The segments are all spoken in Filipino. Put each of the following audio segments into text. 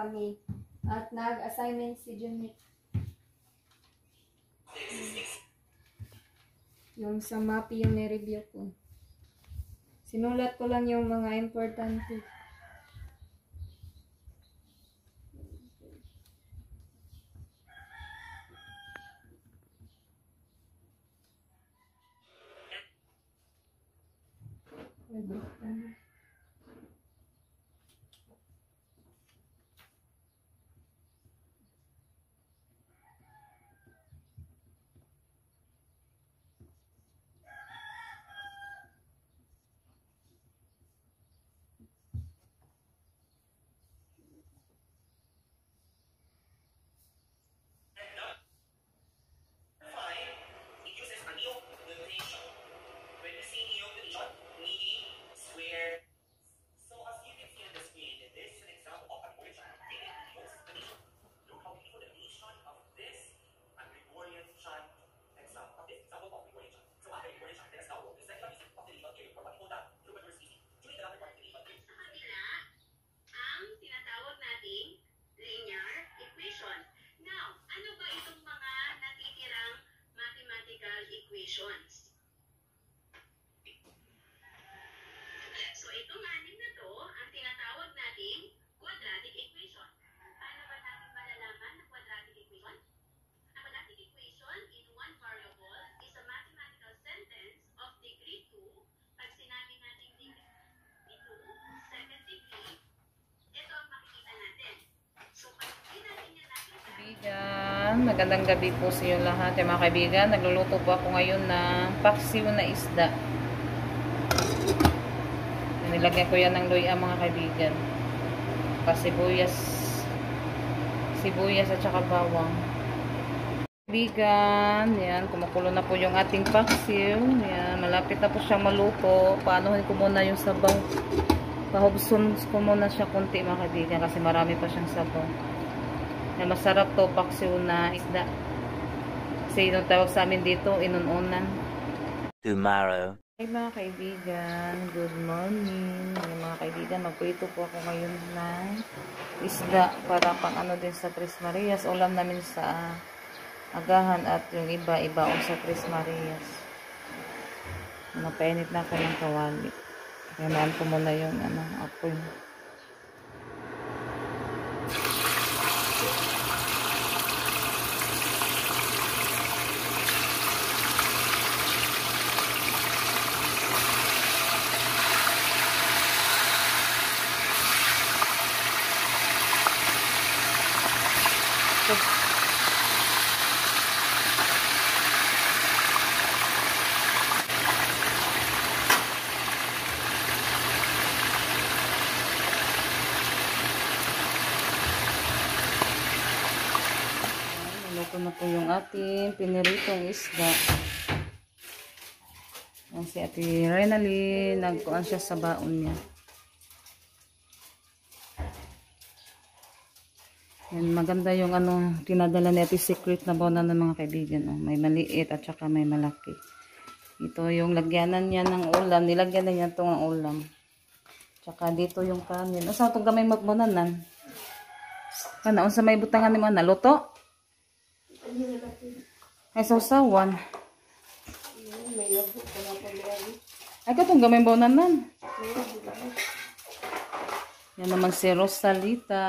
kami. At nag-assignment si Junit. Yung sa MAPI yung ni-review ko. Sinulat ko lang yung mga importante. So, itong anim na to, ang tinatawag nating quadratic equation. Paano ba natin malalaman ang quadratic equation? A quadratic equation in one variable is a mathematical sentence of degree 2. Pag sinabi natin degree 2, second degree, ito ang makikita natin. So, pag hindi natin yan nakita, kaibigan, magandang gabi po sa inyo lahat. Mga kaibigan, nagluluto po ako ngayon ng paksiw na isda. Nilagyan ko yan ng luya mga kaibigan. Sibuyas at saka bawang. Kaibigan, yan, kumukulo na po yung ating paksiw. Yan, malapit na po siyang maluto. Paanuhin ko muna yung sabaw. Pahubson ko muna siya konti mga kaibigan kasi marami pa siyang sabaw. Yan, masarap to paksiw na isda. Kasi yung tawag sa amin dito, inununan. Tomorrow. Hey mga kaibigan, good morning. Hey, mga kaibigan, magprito po ako ngayon ng isda para pang ano din sa Tres Marias. Ulam namin sa agahan at yung iba ibaon sa Tres Marias. Napainit na ako ng kawali. Kaya naan ko muna yung apoy. Ito na po yung ating piniritong isda. Yan si Ate Renalyn, nagkuhan siya sa baon niya. Yan, maganda yung tinadala ni Ate Secret na baon ng mga kaibigan. May maliit at saka may malaki. Ito yung lagyanan niya ng ulam. Nilagyan na niya itong ulam. Tsaka dito yung kanin. Asa itong gamay magbunanan? Kanaon sa may butangan ni mga naluto? Ay, sausawan. Ay, katong gamay bonanan. Yan naman si Rosalita.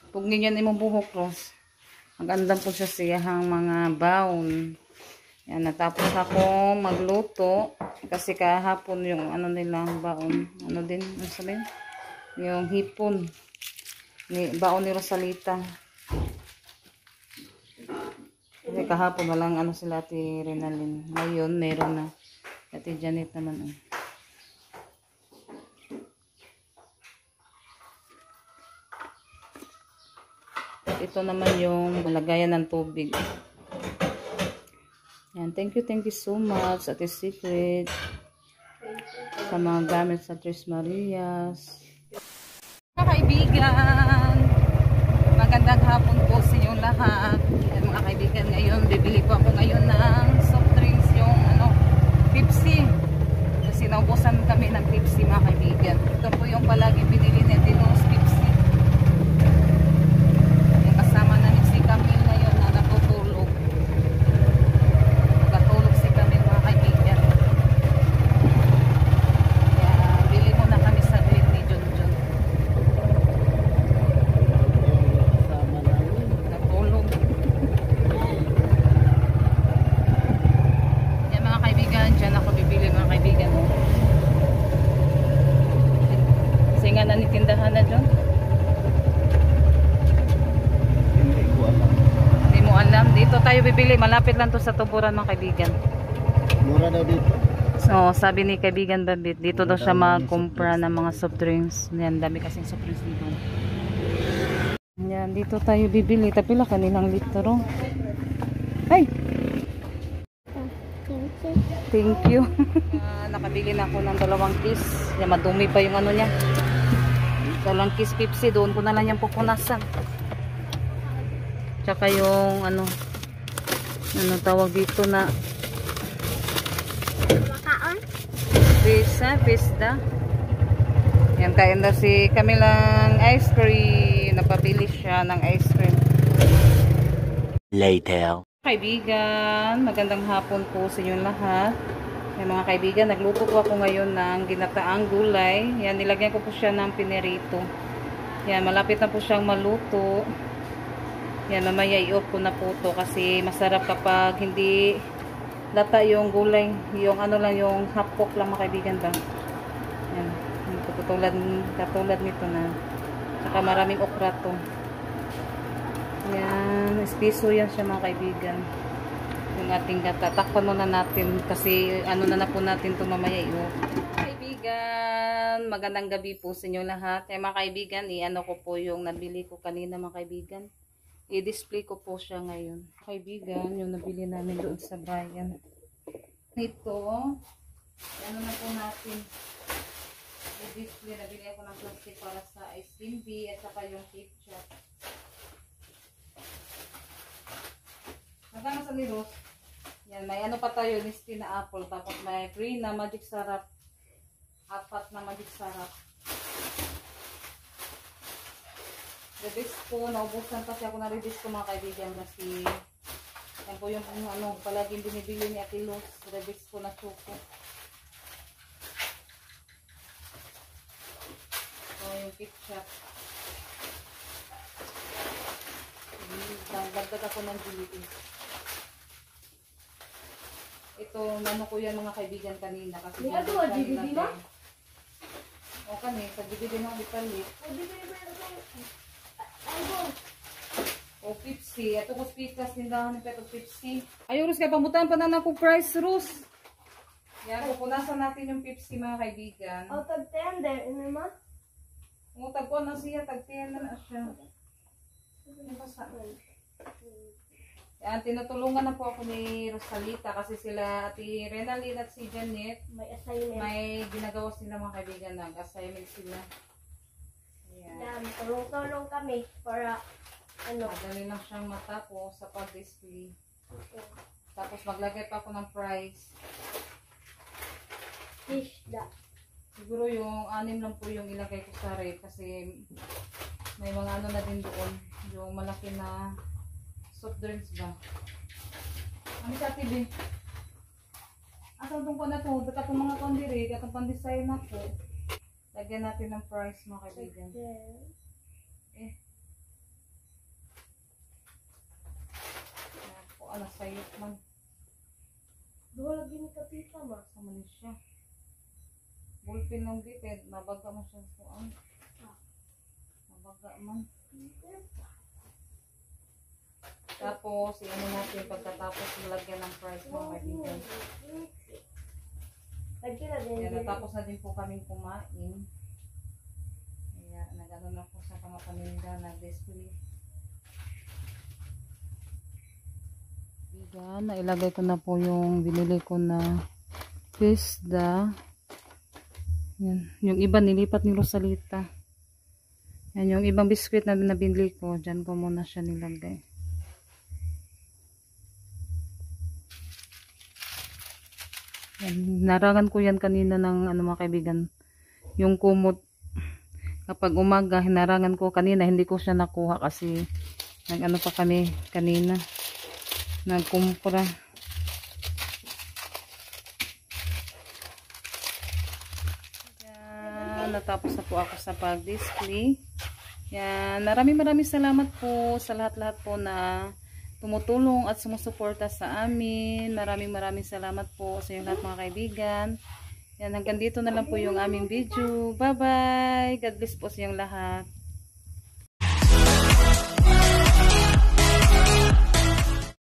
Pugnin yan imong buhok, Ros. Magandang po siya siyahang mga baon. Yan, natapos ako magluto. Kasi kahapon yung nilang baon. Din, sabihin? Yung hipon. Baon ni Rosalita. Kasi kahapon walang sila Ate Renalyn. Ngayon meron na. Ate Janet naman. At ito naman yung malagayan ng tubig. Yan, thank you so much Ate Secret sa mga gamit sa Tres Marias. Mga kaibigan, magandang hapon po sa inyong lahat. Yan, mga kaibigan, ngayon bibili po ako ngayon ng soft drinks, yung Pepsi. Kasi naubusan kami ng Pepsi mga kaibigan. Ito po yung palagi binili ni Dinos Pepsi. bibili. Malapit lang to sa Tuburan mga kaibigan. Mura daw dito. So, sabi ni kaibigan Babit, dito daw siya magkumpra ng mga soft drinks. Yan, dami kasing soft drinks dito. Yan, dito tayo bibili. Tapila kanilang litro. Ay! Thank you. Nakabili na ako ng 2 kiss. Yan, madumi pa yung ano niya. 2 kiss Pepsi. Doon ko na lang yung pupunasan. Tsaka yung ano tawag dito na pista. Yan, kain na si Kamilang ice cream. Napabili siya ng ice cream. Later. Kaibigan, magandang hapon po sa inyong lahat. Yan, mga kaibigan, nagluto po ako ngayon ng ginataang gulay. Yan, nilagyan ko po siya ng pinirito. Yan, malapit na po siyang maluto. Yan, mamaya i-off ko na po to kasi masarap kapag hindi lata yung gulay, yung ano lang, yung half cook lang mga kaibigan ba. Yan, katulad nito na. Saka maraming okra to. Yan, espiso yan siya mga kaibigan. Yung ating gata. Takpan muna natin kasi ano na po natin to mamaya i-off. Kaibigan, magandang gabi po sa inyo lahat. Kaya mga kaibigan, i-ano ko po yung nabili ko kanina mga kaibigan. I-display ko po siya ngayon. Kaibigan, yung nabili namin doon sa Brian. Ito, ano na po natin. I-display, nabili ako ng plastic para sa ice cream bee at saka yung ketchup. Magkano sa nilos? Yan, may ano pa tayo, Misty na apple. Tapos may free na magic sarap. 4 na magic sarap. Redisco, naubusan kasi ako na redisco mga kaibigan kasi yan po yung ano, palaging binibili ni Ate Luz, redisco na choco. So yung ketchup. Dagdag ako ng DVD. Ito, nano ko yan mga kaibigan kanina kasi May ato, DVD na? O kani, sa DVD na ako palit. O Pepsi, ato ko speakers tindahan ng Peto Pepsi. Ayaw Rus, kaya pamutan pa na ako price Rus. Yan, pupunasan natin yung Pepsi mga kaibigan. O, tag-tender, ano ma? Umutag ko na siya, tag-10 na siya. Yan, tinutulungan na po ako ni Rosalita kasi sila Ate Renalyn at si Janet. May assignment. May ginagawa sila mga kaibigan, nag-assignment sila. Yan, tulong-tulong kami para ano. Madali lang siyang matapos sa pag-display. Tapos maglagay pa ako ng price. Fish da. Siguro yung 6 lang po yung ilagay ko sa rate kasi may mga ano na din doon. Yung malaki na soft drinks ba. Ano sa TV? Asal itong ko na to? Daka itong mga kondiri, itong pandesign na po. Lagyan natin ng price mga kaibigan. Ano sa'yo man. Dua lagi ni kapita ma. Sama niya siya. Bulpin ng biped. Nabaga mo siya suan. Nabaga man. Tapos, ano natin pagkatapos lagyan ng price mga kaibigan. Kaya natapos na din po kaming kumain. Kaya nag-ano na po sa mga paninda na display. Yan, nailagay ko na po yung binili ko na pisda. Yan, yung iba nilipat ni Rosalita. Yan, yung ibang biskwit na binili ko, dyan ko muna siya nilagay. Yan, narangan ko yan kanina ng ano mga kaibigan. Yung kumot, kapag umaga, hinarangan ko kanina, hindi ko siya nakuha kasi nag-ano pa kami kanina. Nagkumpra. Yan, natapos na po ako sa pag-display. Yan, maraming salamat po sa lahat-lahat po na tumutulong at sumusuporta sa amin. Maraming salamat po sa inyong lahat mga kaibigan. Yan, hanggang dito na lang po yung aming video. Bye-bye! God bless po sa inyong lahat.